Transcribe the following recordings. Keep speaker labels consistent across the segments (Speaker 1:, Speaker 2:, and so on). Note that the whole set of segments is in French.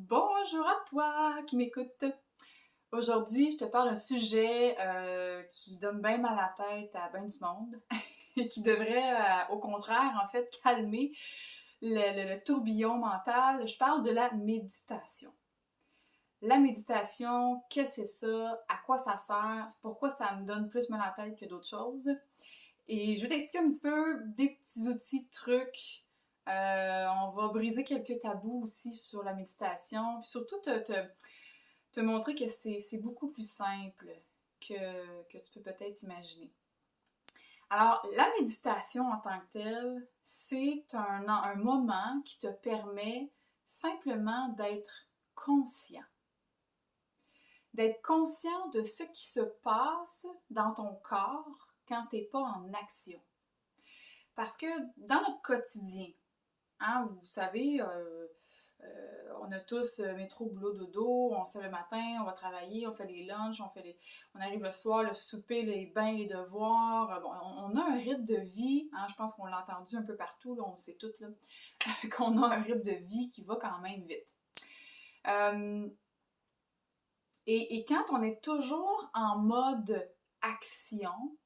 Speaker 1: Bonjour à toi qui m'écoute. Aujourd'hui, je te parle d'un sujet qui donne bien mal à la tête à bien du monde et qui devrait, au contraire, en fait, calmer le tourbillon mental. Je parle de la méditation. La méditation, qu'est-ce que c'est ça? À quoi ça sert? Pourquoi ça me donne plus mal à la tête que d'autres choses? Et je vais t'expliquer un petit peu des petits outils, trucs. On va briser quelques tabous aussi sur la méditation. Puis surtout te montrer que c'est beaucoup plus simple que tu peux peut-être imaginer. Alors, la méditation en tant que telle, c'est un moment qui te permet simplement d'être conscient. D'être conscient de ce qui se passe dans ton corps quand tu n'es pas en action. Parce que dans notre quotidien, hein, vous savez, on a tous métro, boulot, dodo, on se lève le matin, on va travailler, on fait les lunchs, on arrive le soir, le souper, les bains, les devoirs. Bon, on a un rythme de vie, hein, je pense qu'on l'a entendu un peu partout, là, on sait tout, là, qu'on a un rythme de vie qui va quand même vite. Euh, et quand on est toujours en mode action,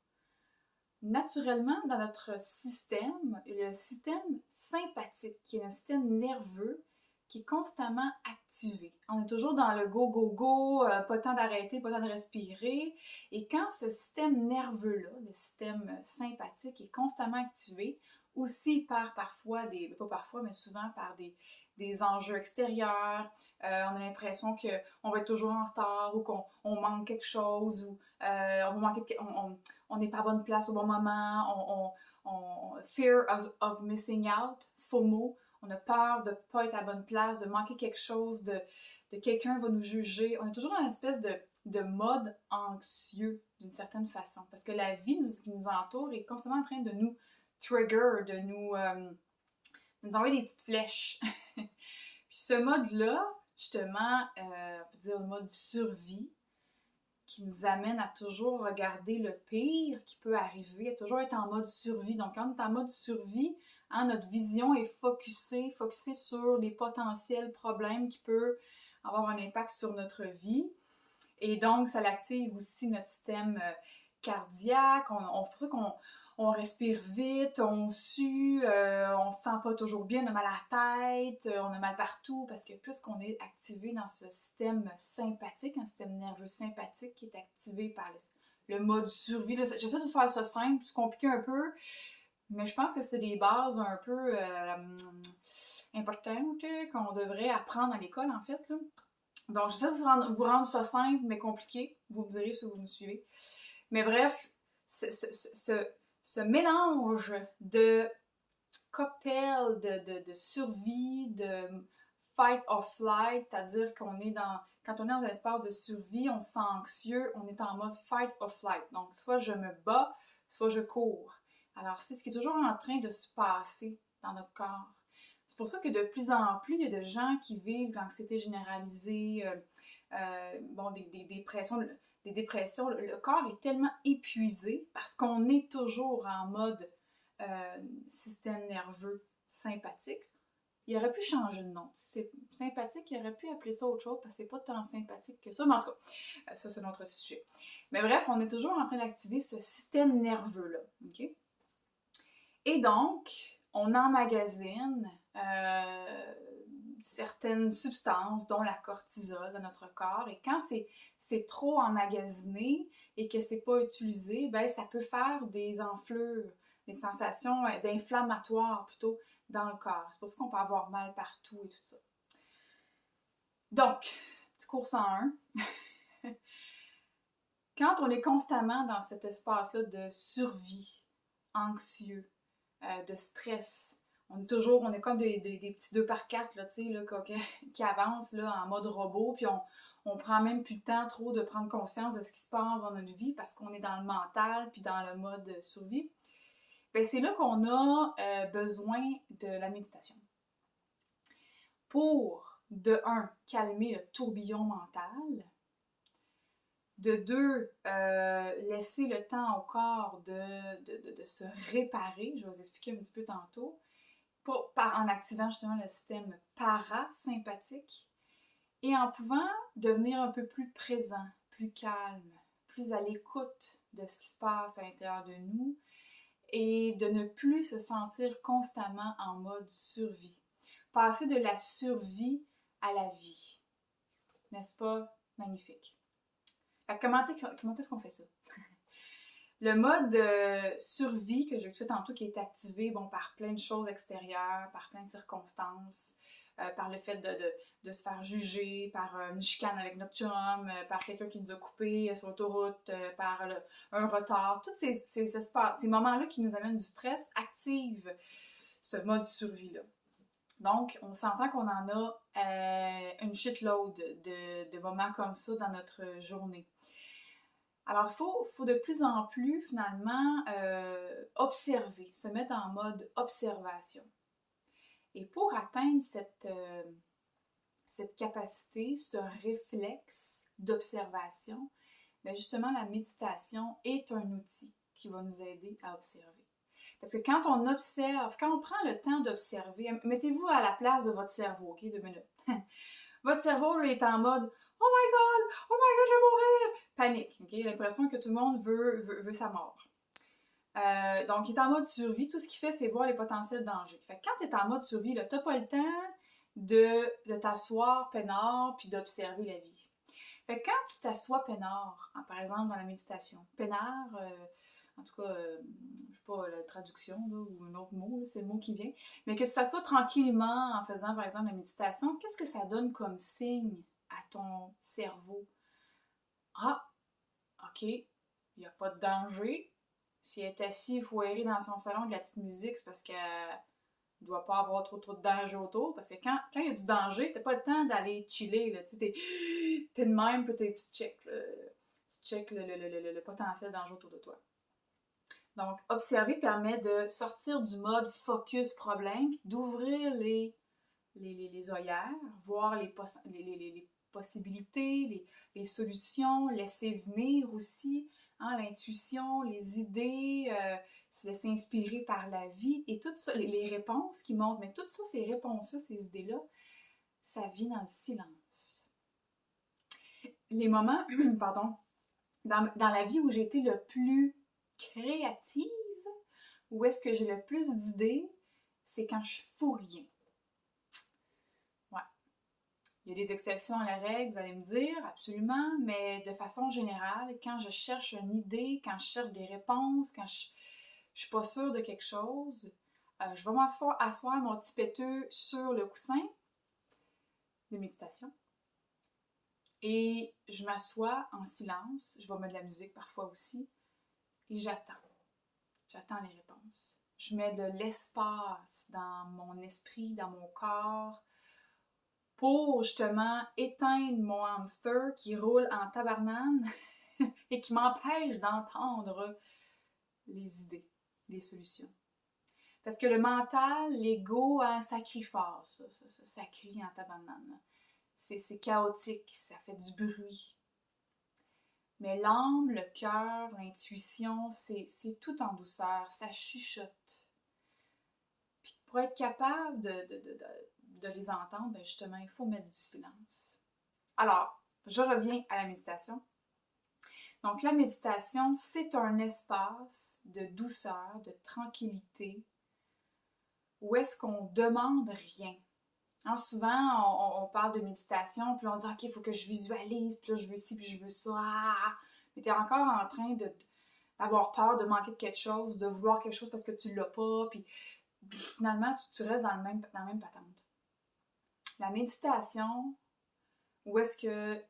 Speaker 1: naturellement, dans notre système, le système sympathique, qui est un système nerveux, qui est constamment activé. On est toujours dans le go, go, go, pas le temps d'arrêter, pas le temps de respirer. Et quand ce système nerveux-là, le système sympathique, est constamment activé, aussi par parfois pas parfois, mais souvent par des enjeux extérieurs, on a l'impression qu'on va être toujours en retard ou qu'on manque quelque chose ou on n'est pas à bonne place au bon moment, fear of missing out, FOMO, on a peur de ne pas être à la bonne place, de manquer quelque chose, de quelqu'un va nous juger. On est toujours dans une espèce de mode anxieux d'une certaine façon. Parce que la vie qui nous entoure est constamment en train de nous trigger, de nous envoyer des petites flèches. Puis ce mode-là, justement, on peut dire le mode survie, qui nous amène à toujours regarder le pire qui peut arriver, à toujours être en mode survie. Donc, quand on est en mode survie, hein, notre vision est focusée sur les potentiels problèmes qui peuvent avoir un impact sur notre vie. Et donc, ça active aussi notre système cardiaque. C'est pour ça qu'on respire vite, on sue, on se sent pas toujours bien, on a mal à la tête, on a mal partout, parce que plus qu'on est activé dans ce système sympathique, un système nerveux sympathique qui est activé par le mode survie. J'essaie de faire ça simple, c'est compliqué un peu, mais je pense que c'est des bases un peu importantes qu'on devrait apprendre à l'école, en fait, là. Donc, j'essaie de vous rendre ça simple, mais compliqué. Vous me direz si vous me suivez. Mais bref, ce mélange de cocktail, de survie, de fight or flight, c'est-à-dire quand on est dans un espace de survie, on se sent anxieux, on est en mode fight or flight. Donc, soit je me bats, soit je cours. Alors, c'est ce qui est toujours en train de se passer dans notre corps. C'est pour ça que de plus en plus, il y a de gens qui vivent l'anxiété généralisée, des dépressions. Le corps est tellement épuisé parce qu'on est toujours en mode système nerveux sympathique. Il aurait pu changer de nom. C'est sympathique, il aurait pu appeler ça autre chose parce que c'est pas tant sympathique que ça. Mais en tout cas, ça c'est un autre sujet. Mais bref, on est toujours en train d'activer ce système nerveux-là. OK? Et donc, on emmagasine certaines substances, dont la cortisol dans notre corps. Et quand c'est trop emmagasiné et que c'est pas utilisé, ben ça peut faire des enflures, des sensations d'inflammatoire plutôt dans le corps. C'est pour ça qu'on peut avoir mal partout et tout ça. Donc, petit cours 101. Quand on est constamment dans cet espace-là de survie, anxieux, de stress, on est comme des petits 2x4 là, qui avancent là, en mode robot, puis on prend même plus le temps trop de prendre conscience de ce qui se passe dans notre vie parce qu'on est dans le mental puis dans le mode survie. Ben, c'est là qu'on a besoin de la méditation. Pour, de un, calmer le tourbillon mental, de deux, laisser le temps au corps de se réparer, je vais vous expliquer un petit peu tantôt, en activant justement le système parasympathique. Et en pouvant devenir un peu plus présent, plus calme, plus à l'écoute de ce qui se passe à l'intérieur de nous et de ne plus se sentir constamment en mode survie. Passer de la survie à la vie. N'est-ce pas magnifique? Comment est-ce qu'on fait ça? Le mode survie que j'explique tantôt qui est activé par plein de choses extérieures, par plein de circonstances, par le fait de se faire juger, par une chicane avec notre chum, par quelqu'un qui nous a coupé sur l'autoroute, par un retard. Tous ces moments-là qui nous amènent du stress activent ce mode survie-là. Donc, on s'entend qu'on en a une shitload de moments comme ça dans notre journée. Alors, il faut de plus en plus, finalement, observer, se mettre en mode observation. Et pour atteindre cette capacité, ce réflexe d'observation, bien justement, la méditation est un outil qui va nous aider à observer. Parce que quand on observe, quand on prend le temps d'observer, mettez-vous à la place de votre cerveau, OK, 2 minutes. Votre cerveau là, est en mode « Oh my God, je vais mourir! » Panique, OK? L'impression que tout le monde veut sa mort. Donc, il est en mode survie. Tout ce qu'il fait, c'est voir les potentiels dangers. Fait que quand tu es en mode survie, tu n'as pas le temps de t'asseoir peinard puis d'observer la vie. Fait que quand tu t'assois peinard, par exemple dans la méditation, peinard, en tout cas, je sais pas la traduction là, ou un autre mot, c'est le mot qui vient, mais que tu t'assois tranquillement en faisant par exemple la méditation, qu'est-ce que ça donne comme signe à ton cerveau? Ah, ok, il n'y a pas de danger. S'il est assis foiré dans son salon de la petite musique, c'est parce qu'il ne doit pas avoir trop de danger autour. Parce que quand il y a du danger, t'as pas le temps d'aller chiller. Là, t'es de même, puis tu checkes le potentiel danger autour de toi. Donc, observer permet de sortir du mode focus problème, puis d'ouvrir les œillères, voir les possibilités, les solutions, laisser venir aussi, hein, l'intuition, les idées, se laisser inspirer par la vie et tout ça, les réponses qui montent. Mais toutes ça, ces réponses-là, ces idées-là, ça vit dans le silence. Les moments, pardon, dans la vie où j'ai été le plus créative, où est-ce que j'ai le plus d'idées, c'est quand je fous rien. Ouais. Il y a des exceptions à la règle, vous allez me dire, absolument, mais de façon générale, quand je cherche une idée, quand je cherche des réponses, quand je suis pas sûre de quelque chose, je vais m'asseoir mon petit péteux sur le coussin de méditation et je m'assois en silence, je vais mettre de la musique parfois aussi, et j'attends. J'attends les réponses. Je mets de l'espace dans mon esprit, dans mon corps, pour justement éteindre mon hamster qui roule en tabarnane et qui m'empêche d'entendre les idées, les solutions. Parce que le mental, l'ego, hein, ça crie fort, ça crie en tabarnane. C'est chaotique, ça fait du bruit. Mais l'âme, le cœur, l'intuition, c'est tout en douceur, ça chuchote. Puis pour être capable de les entendre, ben justement, il faut mettre du silence. Alors, je reviens à la méditation. Donc, la méditation, c'est un espace de douceur, de tranquillité, où est-ce qu'on demande rien. Hein, souvent, on parle de méditation, puis on dit « Ok, il faut que je visualise, puis là, je veux ci, puis je veux ça. » Mais tu es encore en train d'avoir peur de manquer de quelque chose, de vouloir quelque chose parce que tu l'as pas, puis finalement, tu restes dans la même patente. La méditation, où est-ce que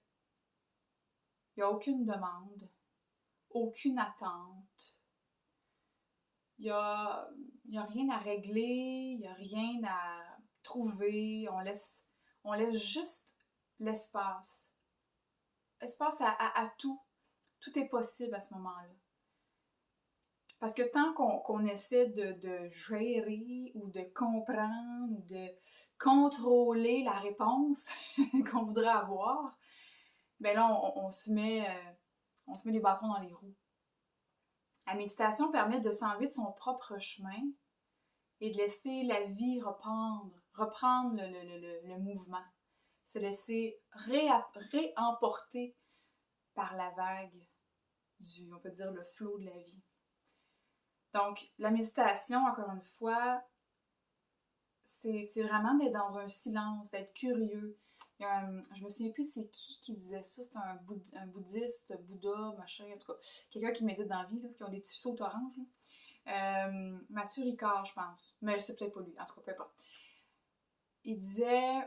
Speaker 1: il n'y a aucune demande, aucune attente, il n'y a rien à régler, il n'y a rien à trouver, on laisse juste l'espace. L'espace à tout. Tout est possible à ce moment-là. Parce que tant qu'on essaie de gérer ou de comprendre ou de contrôler la réponse qu'on voudrait avoir, ben là, on se met des bâtons dans les roues. La méditation permet de s'enlever de son propre chemin et de laisser la vie reprendre le mouvement. se laisser réemporter par la vague on peut dire, le flot de la vie. Donc, la méditation, encore une fois, c'est vraiment d'être dans un silence, d'être curieux. Je me souviens plus c'est qui disait ça, c'est un bouddhiste, Bouddha, machin, en tout cas, quelqu'un qui médite dans la vie, là, qui ont des petits sauts oranges. Mathieu Ricard, je pense, mais c'est peut-être pas lui, en tout cas, peu importe. Il disait,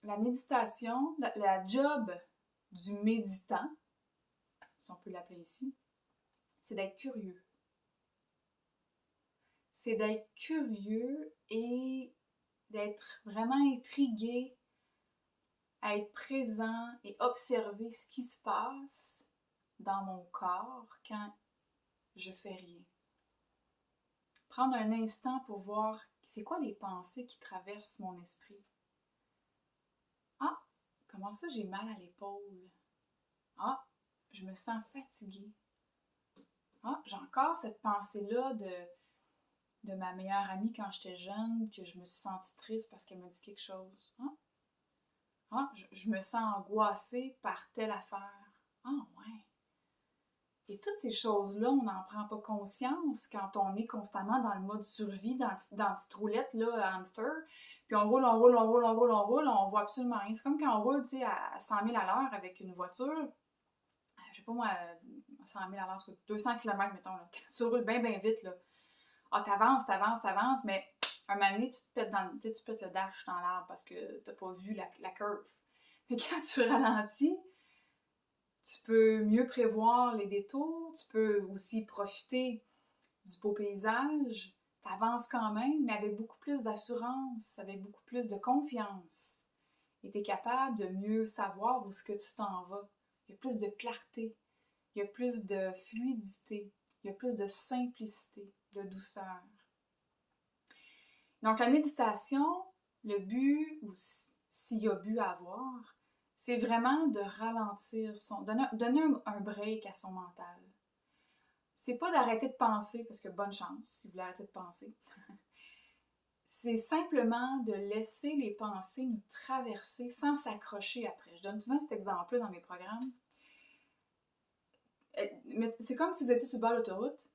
Speaker 1: la méditation, la job du méditant, si on peut l'appeler ici, c'est d'être curieux. C'est d'être curieux et d'être vraiment intrigué, à être présent et observer ce qui se passe dans mon corps quand je fais rien. Prendre un instant pour voir c'est quoi les pensées qui traversent mon esprit. Ah, comment ça j'ai mal à l'épaule? Ah, je me sens fatiguée. Ah, j'ai encore cette pensée-là de ma meilleure amie quand j'étais jeune, que je me suis sentie triste parce qu'elle m'a dit quelque chose. Ah, ah je me sens angoissée par telle affaire. Ah, ouais. Et toutes ces choses-là, on n'en prend pas conscience quand on est constamment dans le mode survie, dans la petite roulette, là, à hamster. Puis on roule, on voit absolument rien. C'est comme quand on roule, tu sais, à 100 000 à l'heure avec une voiture. Je sais pas moi, 100 000 à l'heure, 200 km, mettons, là. Tu roules bien, bien vite, là. Ah, t'avances, mais un moment donné, tu te pètes le dash dans l'arbre parce que t'as pas vu la curve. Mais quand tu ralentis, tu peux mieux prévoir les détours, tu peux aussi profiter du beau paysage, t'avances quand même, mais avec beaucoup plus d'assurance, avec beaucoup plus de confiance. Et t'es capable de mieux savoir où est-ce que tu t'en vas. Il y a plus de clarté, il y a plus de fluidité, il y a plus de simplicité, de douceur. Donc la méditation, le but, ou s'il y a but à avoir, c'est vraiment de ralentir donner un break à son mental. C'est pas d'arrêter de penser, parce que bonne chance si vous voulez arrêter de penser. C'est simplement de laisser les pensées nous traverser sans s'accrocher après. Je donne souvent cet exemple-là dans mes programmes. C'est comme si vous étiez sur le bord de l'autoroute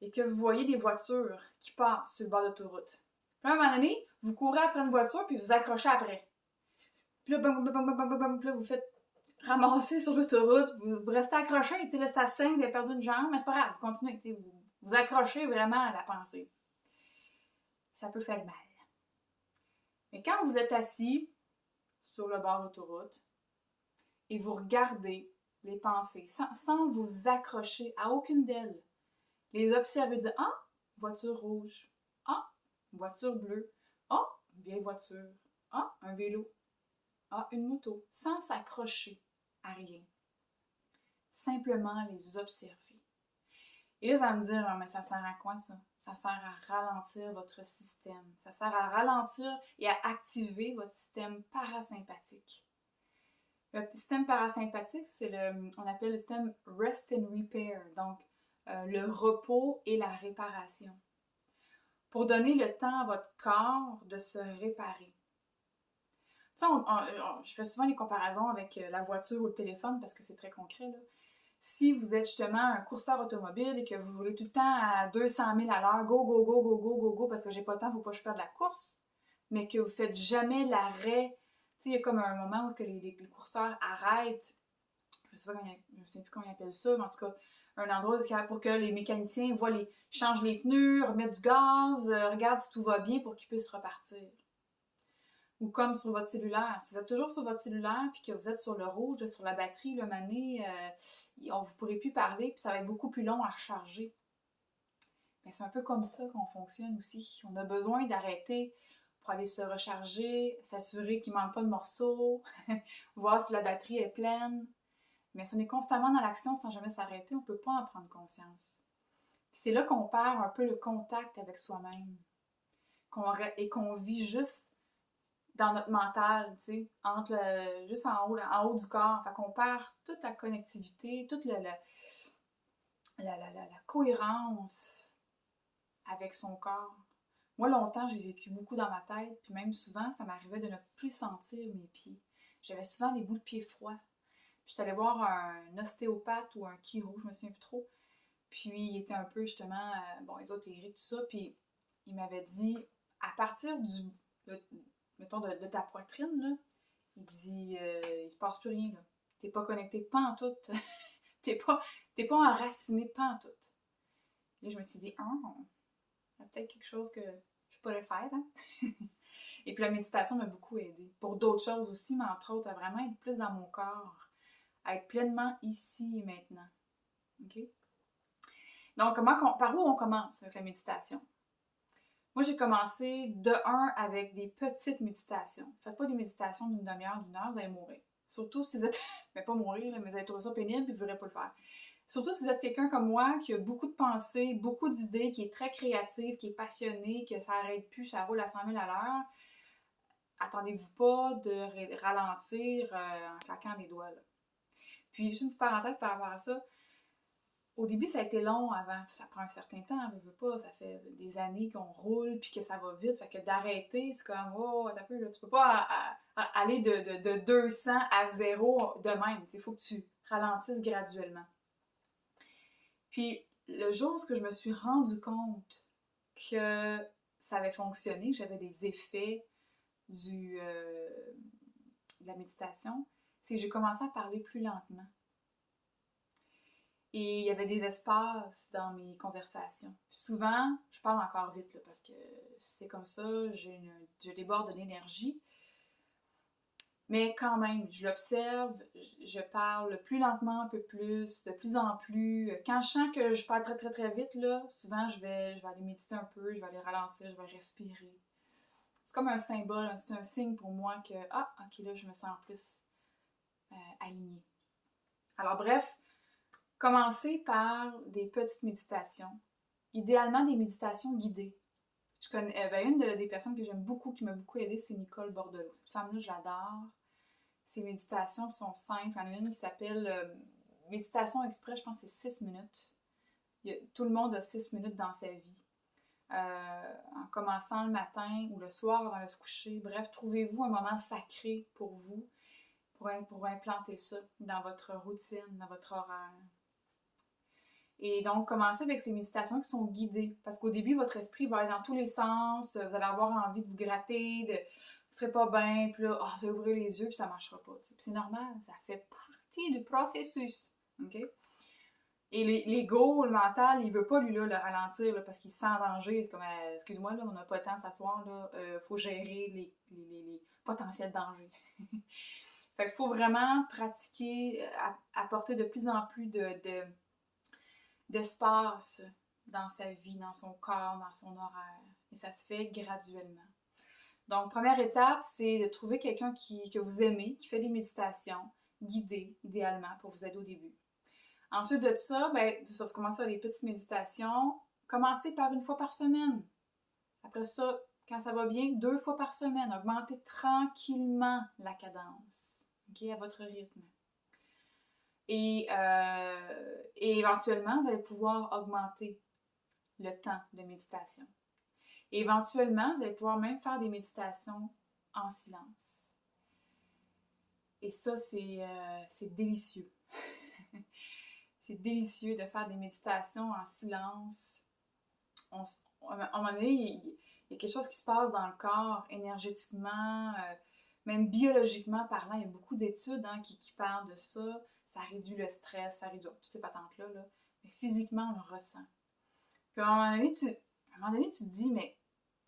Speaker 1: et que vous voyez des voitures qui passent sur le bord de l'autoroute. Puis à un moment donné, vous courez après une voiture puis vous accrochez après. Puis là, puis là, vous faites ramasser sur l'autoroute, vous restez accroché, là, ça saigne, vous avez perdu une jambe, mais c'est pas grave, vous continuez, vous accrochez vraiment à la pensée. Ça peut faire mal. Mais quand vous êtes assis sur le bord de l'autoroute et vous regardez les pensées sans vous accrocher à aucune d'elles, les observer, dire « Ah, voiture rouge. Ah, voiture bleue. Ah, vieille voiture. Ah, un vélo. Ah, une moto. » Sans s'accrocher à rien. Simplement les observer. Et là, ça va me dire, mais ça sert à quoi ça? Ça sert à ralentir votre système. Ça sert à ralentir et à activer votre système parasympathique. Le système parasympathique, on appelle le système Rest and Repair, donc le repos et la réparation. Pour donner le temps à votre corps de se réparer. Tu sais, je fais souvent les comparaisons avec la voiture ou le téléphone parce que c'est très concret, là. Si vous êtes justement un courseur automobile et que vous voulez tout le temps à 200 000 à l'heure, go, parce que j'ai pas le temps, faut pas que je perde la course, mais que vous faites jamais l'arrêt. Tu sais, il y a comme un moment où les courseurs arrêtent, je sais plus comment ils appellent ça, mais en tout cas, un endroit pour que les mécaniciens changent les pneus, remettent du gaz, regardent si tout va bien pour qu'ils puissent repartir. Ou comme sur votre cellulaire. Si vous êtes toujours sur votre cellulaire puis que vous êtes sur le rouge, sur la batterie, là, mané, vous ne pourrez plus parler puis ça va être beaucoup plus long à recharger. Mais c'est un peu comme ça qu'on fonctionne aussi. On a besoin d'arrêter pour aller se recharger, s'assurer qu'il ne manque pas de morceaux, voir si la batterie est pleine. Mais si on est constamment dans l'action sans jamais s'arrêter, on ne peut pas en prendre conscience. Puis c'est là qu'on perd un peu le contact avec soi-même. Et qu'on vit juste dans notre mental, tu sais, juste en haut du corps. Fait qu'on perd toute la connectivité, toute la cohérence avec son corps. Moi, longtemps, j'ai vécu beaucoup dans ma tête, puis même souvent, ça m'arrivait de ne plus sentir mes pieds. J'avais souvent des bouts de pieds froids. Puis j'étais allée voir un ostéopathe ou un chiro, je me souviens plus trop. Puis il était un peu justement, bon, ésotérique, tout ça. Puis il m'avait dit, à partir mettons, de ta poitrine, là, il dit, il se passe plus rien, là. T'es pas connecté pantoute. t'es pas, t'es pas enraciné pantoute. Là, je me suis dit, il y a peut-être quelque chose que je pourrais faire, hein? Et puis la méditation m'a beaucoup aidée. Pour d'autres choses aussi, mais entre autres, à vraiment être plus dans mon corps, à être pleinement ici et maintenant. OK? Donc, par où on commence avec la méditation? Moi, j'ai commencé de avec des petites méditations. Faites pas des méditations d'une demi-heure, d'une heure, vous allez mourir. Surtout si vous êtes, mais pas mourir, là, mais vous allez trouver ça pénible et vous ne voudrez pas le faire. Surtout si vous êtes quelqu'un comme moi qui a beaucoup de pensées, beaucoup d'idées, qui est très créative, qui est passionné, que ça n'arrête plus, ça roule à 100 000 à l'heure. Attendez-vous pas de ralentir en claquant des doigts, là. Puis, juste une petite parenthèse par rapport à ça. Au début, ça a été long avant. Ça prend un certain temps, on veut pas. Ça fait des années qu'on roule puis que ça va vite. Fait que d'arrêter, c'est comme, oh, t'as peu, là. Tu peux pas aller de 200 à 0 de même. Il faut que tu ralentisses graduellement. Puis, le jour où je me suis rendu compte que ça avait fonctionné, que j'avais des effets de la méditation, c'est que j'ai commencé à parler plus lentement. Et il y avait des espaces dans mes conversations. Souvent, je parle encore vite là, parce que c'est comme ça, je déborde de l'énergie. Mais quand même, je l'observe, je parle plus lentement, un peu plus, de plus en plus. Quand je sens que je parle très très très vite, là, souvent je vais aller méditer un peu, je vais aller ralentir, je vais respirer. C'est comme un symbole, c'est un signe pour moi que, ok, là, je me sens plus alignée. Alors bref, commencez par des petites méditations, idéalement des méditations guidées. Je connais une des personnes que j'aime beaucoup, qui m'a beaucoup aidée, c'est Nicole Bordelot. Cette femme-là, je l'adore. Ses méditations sont simples. Il y en a une qui s'appelle Méditation Express, je pense que c'est 6 minutes. Tout le monde a 6 minutes dans sa vie. En commençant le matin ou le soir avant de se coucher. Bref, trouvez-vous un moment sacré pour vous, pour implanter ça dans votre routine, dans votre horaire. Et donc, commencez avec ces méditations qui sont guidées. Parce qu'au début, votre esprit va aller dans tous les sens. Vous allez avoir envie de vous gratter, vous serez pas bien, puis là, vous allez ouvrir les yeux, puis ça marchera pas. Puis c'est normal, ça fait partie du processus. OK? Et l'ego, le mental, il veut pas, lui, là, le ralentir, là, parce qu'il se sent en danger. C'est comme, excuse-moi, là, on n'a pas le temps de s'asseoir, là, faut gérer les potentiels dangers. Fait qu'il faut vraiment pratiquer, apporter de plus en plus d'espace dans sa vie, dans son corps, dans son horaire. Et ça se fait graduellement. Donc, première étape, c'est de trouver quelqu'un que vous aimez, qui fait des méditations guidées, idéalement, pour vous aider au début. Ensuite de ça, vous commencez à faire des petites méditations. Commencez par 1 fois par semaine. Après ça, quand ça va bien, 2 fois par semaine. Augmentez tranquillement la cadence, okay, à votre rythme. Et éventuellement, vous allez pouvoir augmenter le temps de méditation. Et éventuellement, vous allez pouvoir même faire des méditations en silence. Et ça, c'est délicieux. C'est délicieux de faire des méditations en silence. À un moment donné, il y a quelque chose qui se passe dans le corps, énergétiquement, même biologiquement parlant. Il y a beaucoup d'études qui parlent de ça. Ça réduit le stress, ça réduit toutes ces patentes-là. Là. Mais physiquement, on le ressent. Puis à un moment donné, tu te dis, mais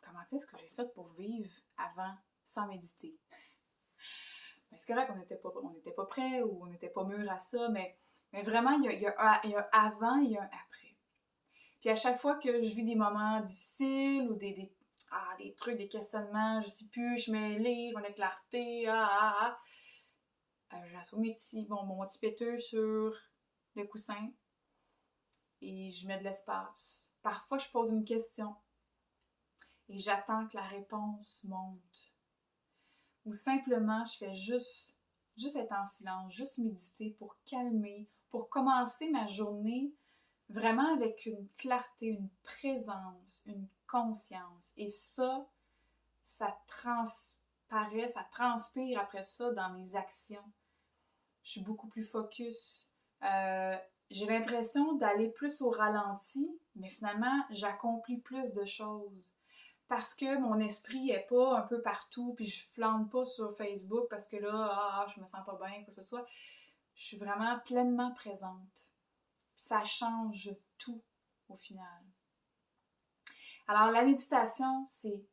Speaker 1: comment est-ce que j'ai fait pour vivre avant sans méditer? Ben, c'est correct, on n'était pas prêts ou on n'était pas mûrs à ça, mais vraiment, il y a un avant et un après. Puis à chaque fois que je vis des moments difficiles ou des trucs, des questionnements, je sais plus, je mêlée, mon clarté, j'assois mon petit péteux sur le coussin et je mets de l'espace. Parfois, je pose une question et j'attends que la réponse monte. Ou simplement, je fais juste être en silence, juste méditer pour calmer, pour commencer ma journée vraiment avec une clarté, une présence, une conscience. Et ça transparaît, ça transpire après ça dans mes actions. Je suis beaucoup plus focus. J'ai l'impression d'aller plus au ralenti, mais finalement, j'accomplis plus de choses. Parce que mon esprit est pas un peu partout, puis je flâne pas sur Facebook parce que là, je me sens pas bien, quoi que ce soit. Je suis vraiment pleinement présente. Ça change tout au final. Alors, la méditation, c'est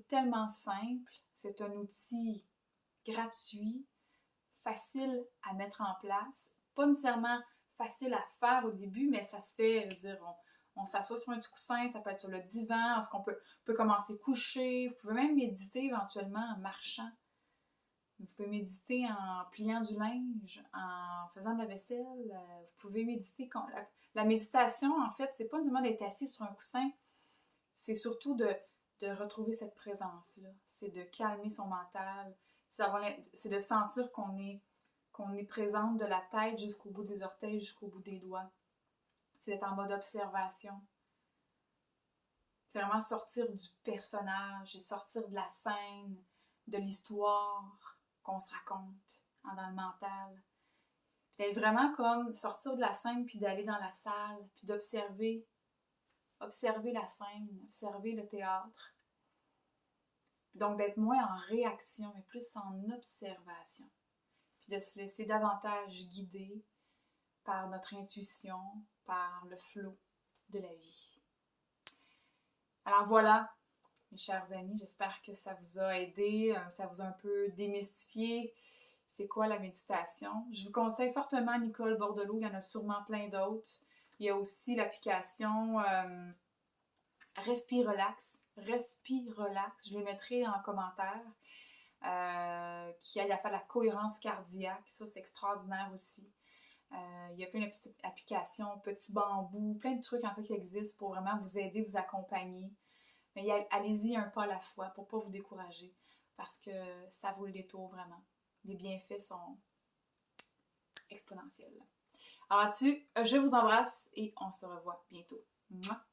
Speaker 1: tellement simple. C'est un outil gratuit, facile à mettre en place. Pas nécessairement facile à faire au début, mais ça se fait, je veux dire, on s'assoit sur un petit coussin, ça peut être sur le divan, parce qu'on peut commencer couché. Vous pouvez même méditer éventuellement en marchant. Vous pouvez méditer en pliant du linge, en faisant de la vaisselle. Vous pouvez méditer. La méditation, en fait, c'est pas nécessairement d'être assis sur un coussin, c'est surtout de retrouver cette présence-là. C'est de calmer son mental. C'est de sentir qu'on est présente de la tête jusqu'au bout des orteils, jusqu'au bout des doigts. C'est d'être en mode observation. C'est vraiment sortir du personnage et sortir de la scène, de l'histoire qu'on se raconte dans le mental. Puis d'être vraiment comme sortir de la scène puis d'aller dans la salle puis d'observer la scène, observer le théâtre. Donc d'être moins en réaction mais plus en observation. Puis de se laisser davantage guider par notre intuition, par le flot de la vie. Alors voilà, mes chers amis, j'espère que ça vous a aidé, ça vous a un peu démystifié c'est quoi la méditation. Je vous conseille fortement Nicole Bordelot, il y en a sûrement plein d'autres. Il y a aussi l'application Respirelax, je les mettrai en commentaire, qui aide à faire la cohérence cardiaque, ça c'est extraordinaire aussi. Il y a plein de petites applications, petits bambous, plein de trucs en fait qui existent pour vraiment vous aider, vous accompagner. Mais allez-y un pas à la fois pour ne pas vous décourager parce que ça vaut le détour vraiment. Les bienfaits sont exponentiels. Alors là-dessus, je vous embrasse et on se revoit bientôt. Mouah!